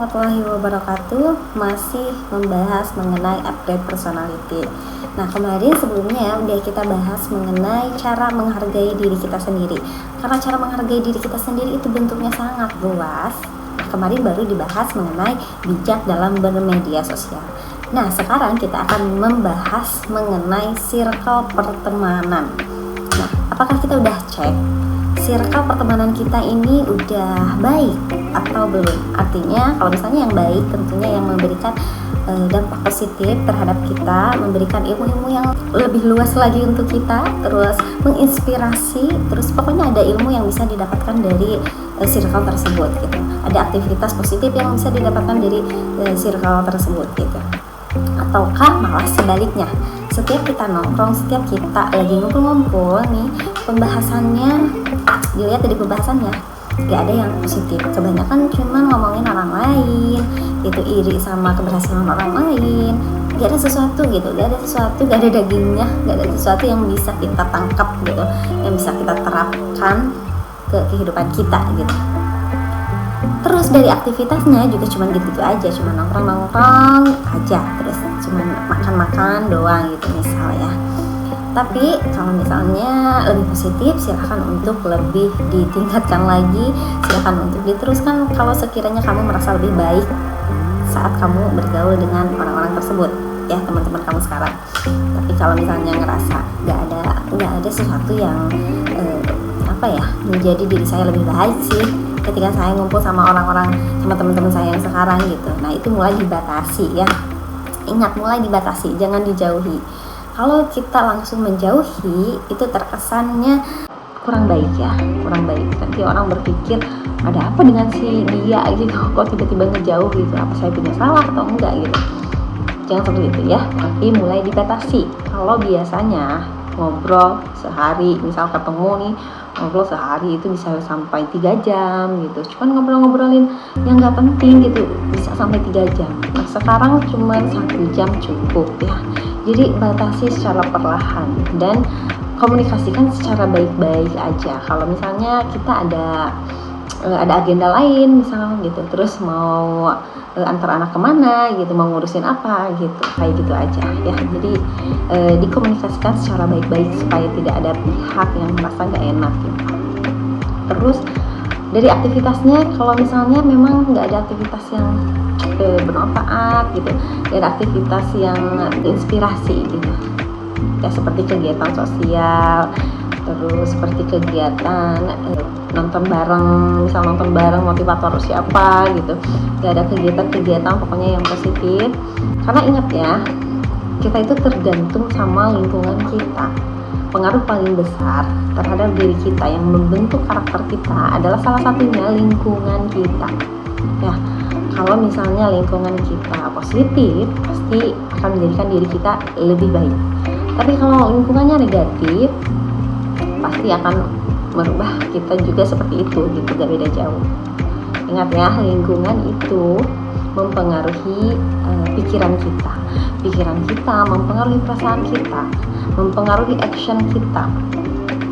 warahmatullahi wabarakatuh. Masih membahas mengenai upgrade personality. Nah, kemarin sebelumnya udah kita bahas mengenai cara menghargai diri kita sendiri. Karena cara menghargai diri kita sendiri itu bentuknya sangat luas. Nah, kemarin baru dibahas mengenai bijak dalam bermedia sosial. Nah, sekarang kita akan membahas mengenai circle pertemanan. Nah, apakah kita udah cek circle pertemanan kita ini udah baik atau belum? Artinya kalau misalnya yang baik tentunya yang memberikan dampak positif terhadap kita, memberikan ilmu-ilmu yang lebih luas lagi untuk kita, terus menginspirasi, terus pokoknya ada ilmu yang bisa didapatkan dari circle tersebut gitu. Ada aktivitas positif yang bisa didapatkan dari circle tersebut gitu. Ataukah malah sebaliknya, setiap kita nongkrong, setiap kita lagi ngumpul-ngumpul nih, pembahasannya dilihat dari pembahasannya gak ada yang positif, kebanyakan cuma ngomongin orang lain, itu iri sama keberhasilan orang lain, gak ada sesuatu gitu, gak ada dagingnya, gak ada sesuatu yang bisa kita tangkap gitu, yang bisa kita terapkan ke kehidupan kita gitu. Terus dari aktivitasnya juga cuma gitu-gitu aja, cuma nongkrong aja, terus cuma makan-makan doang gitu misal ya. Tapi kalau misalnya lebih positif, silahkan untuk lebih ditingkatkan lagi, silahkan untuk diteruskan kalau sekiranya kamu merasa lebih baik saat kamu bergaul dengan orang-orang tersebut ya, teman-teman kamu sekarang. Tapi kalau misalnya ngerasa nggak ada sesuatu yang menjadi diri saya lebih baik sih ketika saya ngumpul sama orang-orang, sama teman-teman saya yang sekarang gitu, nah itu mulai dibatasi ya. Ingat, mulai dibatasi, jangan dijauhi. Kalau kita langsung menjauhi itu terkesannya kurang baik ya, kurang baik. Nanti orang berpikir ada apa dengan si dia gitu, kok tiba-tiba ngejauh gitu, apa saya punya salah atau enggak gitu. Jangan seperti itu ya, tapi mulai dibatasi. Kalau biasanya ngobrol sehari, misal ketemu nih, ngobrol sehari itu bisa sampai 3 jam gitu, cuman ngobrolin yang gak penting gitu, bisa sampai 3 jam. Nah sekarang cuman 1 jam cukup ya. Jadi batasi secara perlahan dan komunikasikan secara baik-baik aja. Kalau misalnya kita ada agenda lain misal gitu, terus mau antar anak kemana gitu, mau ngurusin apa gitu, kayak gitu aja ya. Jadi dikomunikasikan secara baik-baik supaya tidak ada pihak yang merasa gak enak gitu. Terus dari aktivitasnya, kalau misalnya memang gak ada aktivitas yang bermanfaat gitu, ada aktivitas yang inspirasi gitu ya, seperti kegiatan sosial, terus seperti kegiatan nonton bareng motivator siapa gitu, gak ada kegiatan pokoknya yang positif. Karena ingat ya, kita itu tergantung sama lingkungan kita. Pengaruh paling besar terhadap diri kita yang membentuk karakter kita adalah salah satunya lingkungan kita ya. Kalau misalnya lingkungan kita positif, pasti akan menjadikan diri kita lebih baik. Tapi kalau lingkungannya negatif, pasti akan merubah kita juga seperti itu gitu, gak beda jauh. Ingat ya, lingkungan itu mempengaruhi pikiran kita mempengaruhi perasaan kita, mempengaruhi action kita,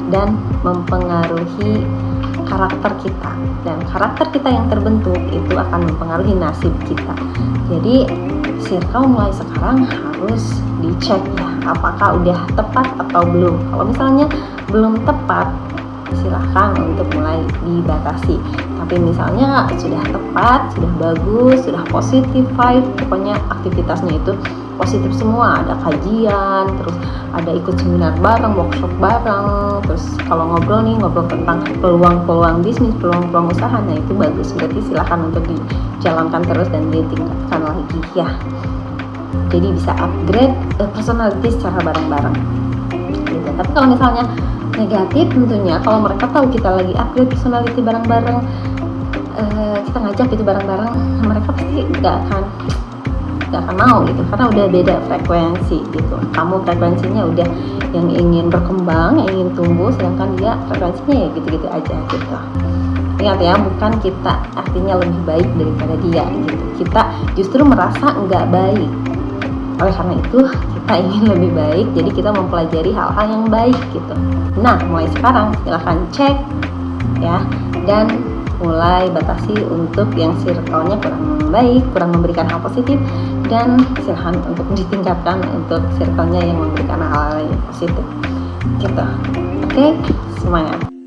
dan mempengaruhi karakter kita. Dan karakter kita yang terbentuk itu akan mempengaruhi nasib kita. Jadi circle mulai sekarang harus dicek ya, apakah udah tepat atau belum. Kalau misalnya belum tepat, silahkan untuk mulai dibatasi. Tapi misalnya sudah tepat, sudah bagus, sudah positif vibe, pokoknya aktivitasnya itu positif semua, ada kajian, terus ada ikut seminar bareng, workshop bareng, terus kalau ngobrol tentang peluang-peluang bisnis, peluang-peluang usaha, nah itu bagus. Berarti silahkan untuk dijalankan terus dan ditingkatkan lagi ya. Jadi bisa upgrade personality secara bareng-bareng gitu. Tapi kalau misalnya negatif, tentunya kalau mereka tahu kita lagi upgrade personality bareng-bareng, kita ngajak gitu bareng-bareng, mereka pasti gak akan mau gitu, karena udah beda frekuensi gitu. Kamu frekuensinya udah yang ingin berkembang, yang ingin tumbuh, sedangkan dia frekuensinya ya gitu-gitu aja gitu. Ingat ya, bukan kita artinya lebih baik daripada dia gitu, kita justru merasa nggak baik. Oleh karena itu kita ingin lebih baik, jadi kita mempelajari hal-hal yang baik gitu. Nah mulai sekarang silahkan cek ya, dan mulai batasi untuk yang circle-nya kurang baik, kurang memberikan hal positif, dan silahkan untuk ditingkatkan untuk circle-nya yang memberikan hal-hal yang positif gitu. Oke, semangat.